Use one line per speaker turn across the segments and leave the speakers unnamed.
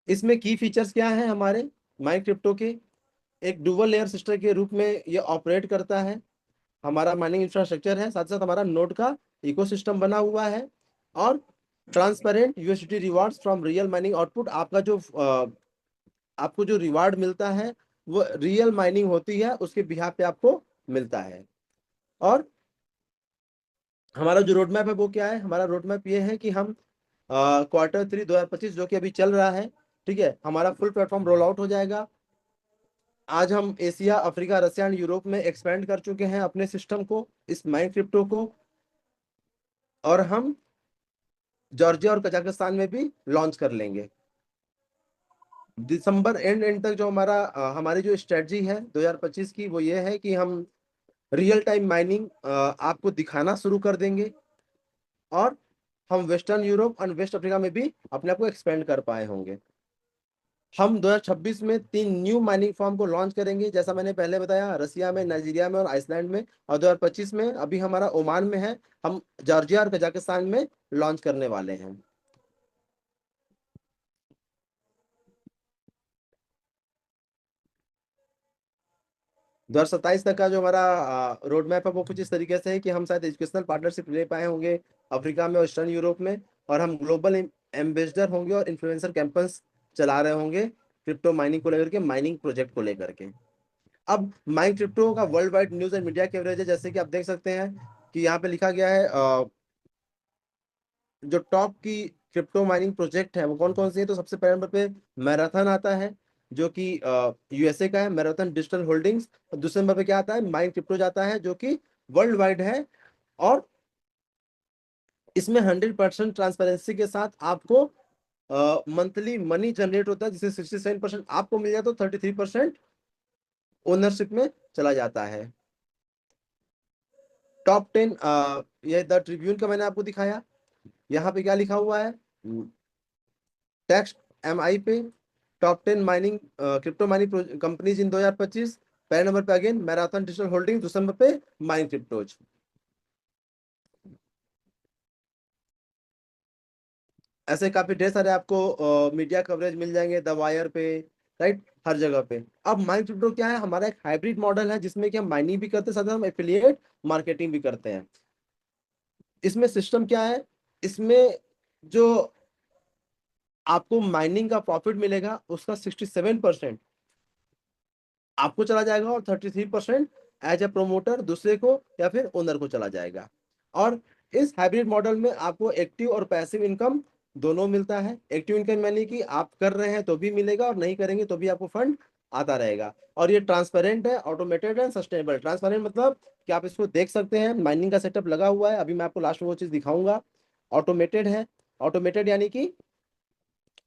इसमें की फीचर्स क्या है हमारे माइन क्रिप्टो के? एक डुअल लेयर सिस्टम के रूप में ये ऑपरेट करता है। हमारा माइनिंग इंफ्रास्ट्रक्चर है, साथ साथ हमारा नोड का इकोसिस्टम बना हुआ है। और transparent USD rewards from real mining output. आपका जो आपको जो रिवार्ड मिलता है वो रियल माइनिंग होती है उसके बिहाफ पे आपको मिलता है। और हमारा जो रोड मैप है वो क्या है? हमारा रोड मैप ये है कि हम Q3 2025 जो कि अभी चल रहा है, ठीक है, हमारा फुल प्लेटफॉर्म रोल आउट हो जाएगा। आज हम Asia, Africa, Russia and Europe में एक्सपेंड कर चुके हैं अपने सिस्टम को, इस माइन क्रिप्टो को। और हम जॉर्जिया और कजाकिस्तान में भी लॉन्च कर लेंगे दिसंबर एंड तक। जो हमारी जो स्ट्रेटजी है 2025 की वो ये है कि हम रियल टाइम माइनिंग आपको दिखाना शुरू कर देंगे। और हम वेस्टर्न यूरोप और वेस्ट अफ्रीका में भी अपने आप को एक्सपेंड कर पाए होंगे। हम 2026 में 3 न्यू माइनिंग फॉर्म को लॉन्च करेंगे, जैसा मैंने पहले बताया, रसिया में, नाइजीरिया में और आइसलैंड में। और 2025 में अभी हमारा ओमान में है, हम जॉर्जिया और कजाकिस्तान में लॉन्च करने वाले हैं। 2027 तक का जो हमारा रोड मैप है वो कुछ इस तरीके से है कि हम शायद एजुकेशनल पार्टनरशिप ले पाए होंगे अफ्रीका में और ईस्टर्न यूरोप में। और हम ग्लोबल एम्बेसडर होंगे और इन्फ्लुएंसर कैंपस चला रहे होंगे क्रिप्टो माइनिंग को लेकर के, माइनिंग प्रोजेक्ट को लेकर के। अब माइन क्रिप्टो का world wide news and media coverage है, जैसे कि आप देख सकते हैं कि यहाँ पे लिखा गया है जो टॉप की क्रिप्टो माइनिंग प्रोजेक्ट है वो कौन कौन से है। तो सबसे पहले नंबर पे मैराथन आता है जो कि यूएसए का है, मैराथन डिजिटल होल्डिंग्स। और दूसरे नंबर पे क्या आता है? माइन क्रिप्टो जाता है जो कि वर्ल्ड वाइड है। और इसमें 100% ट्रांसपेरेंसी के साथ आपको मंथली मनी जनरेट होता है, जिसे 67% आपको मिल जाए तो 33% ओनरशिप में चला जाता है। टॉप 10, ये द ट्रिब्यून का मैंने आपको दिखाया। यहाँ पे क्या लिखा हुआ है? टेक्स्ट MI पे top 10 mining crypto mining companies in 2025। पहले नंबर पे अगेन मैराथन डिजिटल होल्डिंग, दूसरे नंबर पे माइन क्रिप्टोज। ऐसे काफी ढेर सारे आपको मीडिया कवरेज मिल जाएंगे द वायर पे, राइट, हर जगह पे। अब माइन क्रिप्टो क्या है? हमारा एक हाइब्रिड मॉडल है जिसमें कि हम माइनिंग भी करते हैं, साथ हम एफिलिएट मार्केटिंग भी करते हैं। इसमें सिस्टम क्या है? इसमें जो आपको माइनिंग का प्रॉफिट मिलेगा उसका 67% आपको चला जाएगा और 33% एज ए प्रोमोटर दूसरे को या फिर ओनर को चला जाएगा। और इस हाइब्रिड मॉडल में आपको एक्टिव और पैसिव इनकम दोनों मिलता है। एक्टिव इनकम यानी कि आप कर रहे हैं तो भी मिलेगा और नहीं करेंगे तो भी आपको फंड आता रहेगा। और ये ट्रांसपेरेंट है, ऑटोमेटेड है, सस्टेनेबल। ट्रांसपेरेंट मतलब कि आप इसको देख सकते हैं, माइनिंग का सेटअप लगा हुआ है, अभी मैं आपको लास्ट में वो चीज दिखाऊंगा। ऑटोमेटेड है, ऑटोमेटेड यानी कि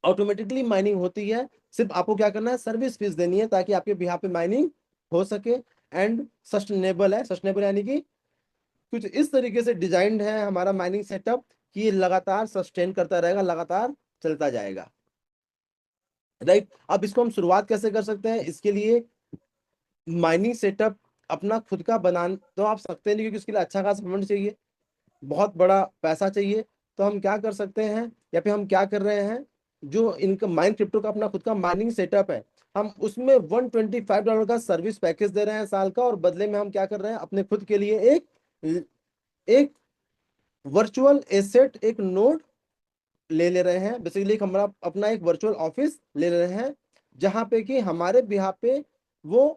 ऑटोमेटिकली माइनिंग होती है, सिर्फ आपको क्या करना है? सर्विस फीस देनी है ताकि आपके बिहाफ पे माइनिंग हो सके। एंड सस्टेनेबल है, सस्टेनेबल यानी कि कुछ इस तरीके से डिजाइंड है हमारा माइनिंग सेटअप कि ये लगातार सस्टेन करता रहेगा, लगातार चलता जाएगा, राइट। अब इसको हम शुरुआत कैसे कर सकते हैं? इसके लिए माइनिंग सेटअप अपना खुद का बना तो आप सकते नहीं, क्योंकि उसके लिए अच्छा खासा फंड चाहिए, बहुत बड़ा पैसा चाहिए। तो हम क्या कर सकते हैं या फिर हम क्या कर रहे हैं, जो इनका माइन क्रिप्टो का अपना खुद का माइनिंग सेटअप है, हम उसमें $125 का सर्विस पैकेज दे रहे हैं साल का। और बदले में हम क्या कर रहे हैं? अपने खुद के लिए एक एक वर्चुअल एसेट, एक नोड ले रहे हैं। बेसिकली हमारा अपना एक वर्चुअल ऑफिस ले रहे हैं जहां पे कि हमारे बिहाफ पे वो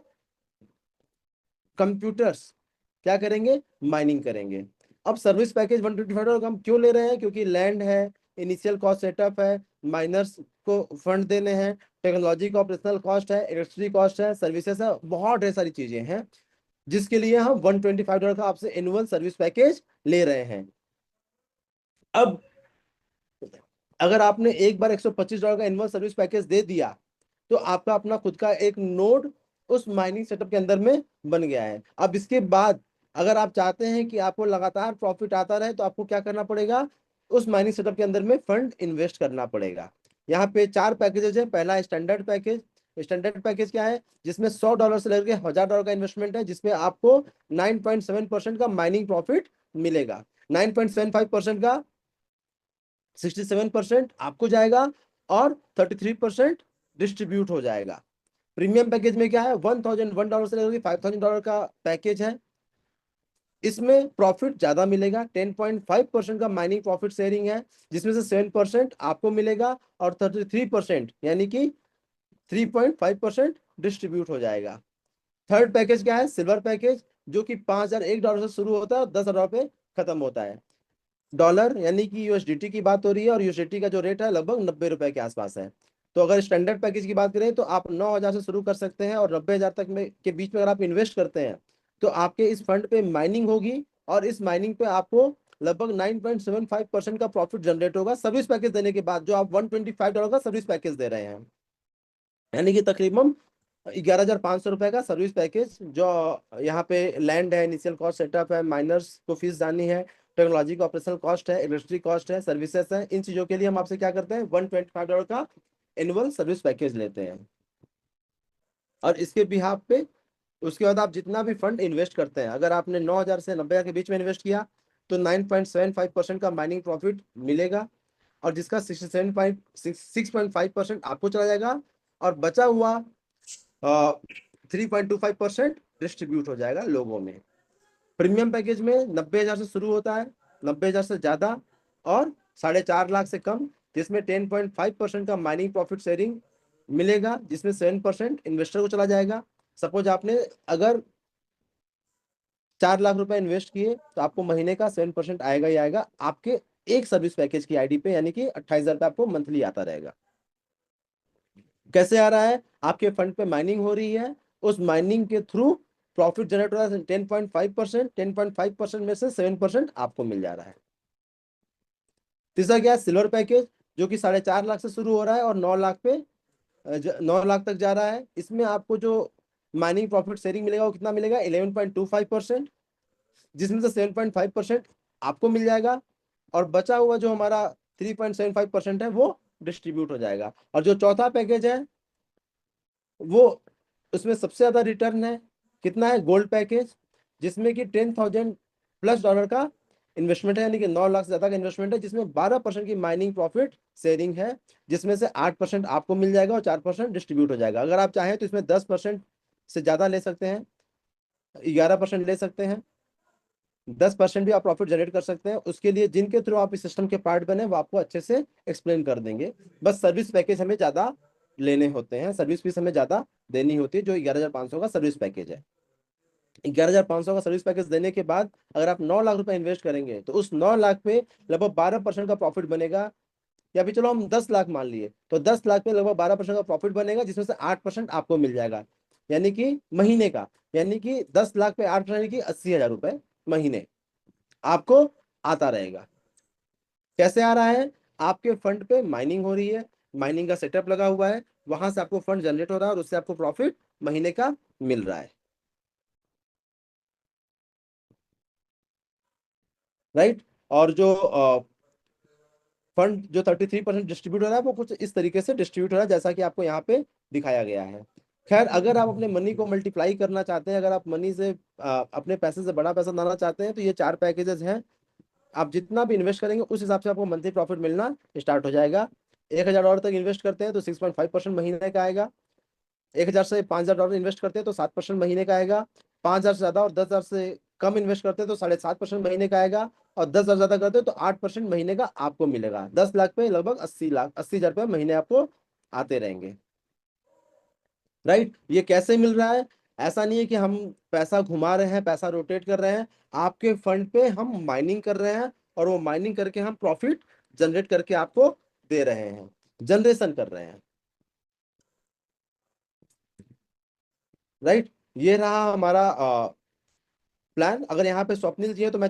कंप्यूटर्स क्या करेंगे? माइनिंग करेंगे। अब सर्विस पैकेज $125 हम क्यों ले रहे हैं? क्योंकि लैंड है, इनिशियल कॉस्ट सेटअप है, माइनर्स को फंड देने हैं, टेक्नोलॉजी का ऑपरेशनल कॉस्ट है, इलेक्ट्रिसिटी कॉस्ट है, सर्विसेज है, बहुत ढेर सारी चीजें हैं जिसके लिए हम $125 का आपसे एनुअल सर्विस पैकेज ले रहे हैं। अब अगर आपने एक बार $125 का एनुअल सर्विस पैकेज दे दिया तो आपका अपना खुद का एक नोड उस माइनिंग सेटअप के अंदर में बन गया है। अब इसके बाद अगर आप चाहते हैं कि आपको लगातार प्रॉफिट आता रहे तो आपको क्या करना पड़ेगा? उस माइनिंग सेटअप के अंदर में फंड इन्वेस्ट करना पड़ेगा। यहाँ पे 4 पैकेजेस है। पहला स्टैंडर्ड पैकेज। स्टैंडर्ड पैकेज क्या है? जिसमें $100 से लेकर $1000 का इन्वेस्टमेंट है, जिसमें आपको 9.7% का माइनिंग प्रॉफिट मिलेगा। 9.75% का 67% आपको जाएगा और 33% डिस्ट्रीब्यूट हो जाएगा। प्रीमियम पैकेज में क्या है, $1,001 से लेकर $5,000 का पैकेज है। इसमें प्रॉफिट ज्यादा मिलेगा, 10.5% का माइनिंग प्रॉफिट शेयरिंग है, जिसमें से 7% आपको मिलेगा और 33% यानी कि 3.5% डिस्ट्रीब्यूट हो जाएगा। थर्ड पैकेज क्या है, सिल्वर पैकेज, जो कि $5,001 से शुरू होता है और $10,000 पे खत्म होता है। डॉलर यानी कि यूएसडीटी की बात हो रही है, और यूएसडीटी का जो रेट है लगभग ₹90 के आसपास है। तो अगर स्टैंडर्ड पैकेज की बात करें तो आप 9,000 से शुरू कर सकते हैं, और 90,000 तक में के बीच में अगर आप इन्वेस्ट करते हैं तो आपके इस फंड पे माइनिंग होगी, और इस माइनिंग पे आपको लगभग 9.75% का प्रॉफिट जनरेट होगा सर्विस पैकेज देने के बाद, जो आप $125 का सर्विस पैकेज दे रहे हैं। यानी कि तकरीबन ₹11,500 का सर्विस पैकेज, जो यहाँ पे लैंड है, इनिशियल कॉस्ट सेटअप है, माइनर्स को फीस जानी है, टेक्नोलॉजी का ऑपरेशनल कॉस्ट है, इंडस्ट्री कॉस्ट है, सर्विसेज है, इन चीजों के लिए हम आपसे क्या करते हैं, $125 का एनुअल सर्विस पैकेज लेते हैं। और इसके बिहाफ पे उसके बाद आप जितना भी फंड इन्वेस्ट करते हैं, अगर आपने 9,000 से 90,000 के बीच में इन्वेस्ट किया तो 9.75% का माइनिंग प्रॉफिट मिलेगा, और जिसका 6.5% आपको चला जाएगा, और बचा हुआ 3.25% डिस्ट्रीब्यूट हो जाएगा लोगों में। प्रीमियम पैकेज में 90,000 से शुरू होता है, 90,000 से ज्यादा और 4.5 लाख से कम, जिसमें 10.5% का माइनिंग प्रॉफिट शेयरिंग मिलेगा, जिसमें 7% इन्वेस्टर को चला जाएगा। सपोज आपने अगर 4 लाख रुपए इन्वेस्ट किए तो आपको महीने का 7% आएगा ही आएगा आपके एक सर्विस पैकेज की आईडी पे, यानी कि 28,000 आपको मंथली आता रहेगा। कैसे आ रहा है, आपके फंड पे माइनिंग हो रही है, उस माइनिंग के थ्रू प्रॉफिट जनरेट हो रहा है 10.5%, 10.5% में से 7% आपको मिल जा रहा है। तीसरा क्या है, सिल्वर पैकेज, जो कि 4.5 लाख से शुरू हो रहा है और 9 लाख पे 9 लाख तक जा रहा है। इसमें आपको जो माइनिंग प्रॉफिट शेयरिंग मिलेगा वो कितना मिलेगा, 11.25%, जिसमें से 7.5% आपको मिल जाएगा, और बचा हुआ जो हमारा 3.75% है वो डिस्ट्रीब्यूट हो जाएगा। और जो चौथा पैकेज है वो, उसमें सबसे ज्यादा रिटर्न है, कितना है, गोल्ड पैकेज, जिसमें कि $10,000+ का इन्वेस्टमेंट है, यानी कि 9 लाख से ज्यादा का इन्वेस्टमेंट है, जिसमें 12% की माइनिंग प्रॉफिट शेयरिंग है, जिसमें से 8% आपको मिल जाएगा और 4% डिस्ट्रीब्यूट हो जाएगा। अगर आप चाहें तो इसमें 10% से ज्यादा ले सकते हैं, 11% ले सकते हैं, 10% भी आप प्रॉफिट जनरेट कर सकते हैं। उसके लिए जिनके थ्रू आप इस सिस्टम के पार्ट बने वो आपको अच्छे से एक्सप्लेन कर देंगे। बस सर्विस पैकेज हमें ज्यादा लेने होते हैं, सर्विस फीस हमें ज्यादा देनी होती है, जो 11,500 का सर्विस पैकेज है। 11,500 का सर्विस पैकेज देने के बाद अगर आप 9 लाख रुपए इन्वेस्ट करेंगे तो उस 9 लाख पे लगभग 12% का प्रॉफिट बनेगा, या फिर चलो हम 10 लाख मान लिए तो 10 लाख पे लगभग 12% का प्रॉफिट बनेगा, जिसमें से 8% आपको मिल जाएगा, यानी कि महीने का, यानी कि 10 लाख पे 8%, यानी कि 80,000 रुपए महीने आपको आता रहेगा। कैसे आ रहा है, आपके फंड पे माइनिंग हो रही है, माइनिंग का सेटअप लगा हुआ है, वहां से आपको फंड जनरेट हो रहा है, और उससे आपको प्रॉफिट महीने का मिल रहा है, राइट। और जो फंड जो 33% डिस्ट्रीब्यूट हो रहा है वो कुछ इस तरीके से डिस्ट्रीब्यूट हो रहा है जैसा कि आपको यहाँ पे दिखाया गया है। खैर, अगर आप अपने मनी को मल्टीप्लाई करना चाहते हैं, अगर आप मनी से अपने पैसे से बड़ा पैसा बनाना चाहते हैं, तो ये 4 पैकेजेस हैं। आप जितना भी इन्वेस्ट करेंगे उस हिसाब से आपको मंथली प्रॉफिट मिलना स्टार्ट हो जाएगा। $1,000 तक इन्वेस्ट करते हैं तो 6.5% महीने का आएगा। 1,000 से $5,000 इन्वेस्ट करते हैं तो 7% महीने का आएगा। 5,000 से ज्यादा और 10,000 से कम इन्वेस्ट करते हैं तो 7.5% महीने का आएगा। और 10,000 ज्यादा करते हैं तो 8% महीने का आपको मिलेगा। 10 लाख पे लगभग 80,000 रुपये महीने आपको आते रहेंगे, राइट। ये कैसे मिल रहा है, ऐसा नहीं है कि हम पैसा घुमा रहे हैं, पैसा रोटेट कर रहे हैं, आपके फंड पे हम माइनिंग कर रहे हैं, और वो माइनिंग करके हम प्रॉफिट जनरेट करके आपको दे रहे हैं, जनरेशन कर रहे हैं, राइट। ये रहा हमारा प्लान। अगर यहाँ पे स्वप्निल जी है तो मैं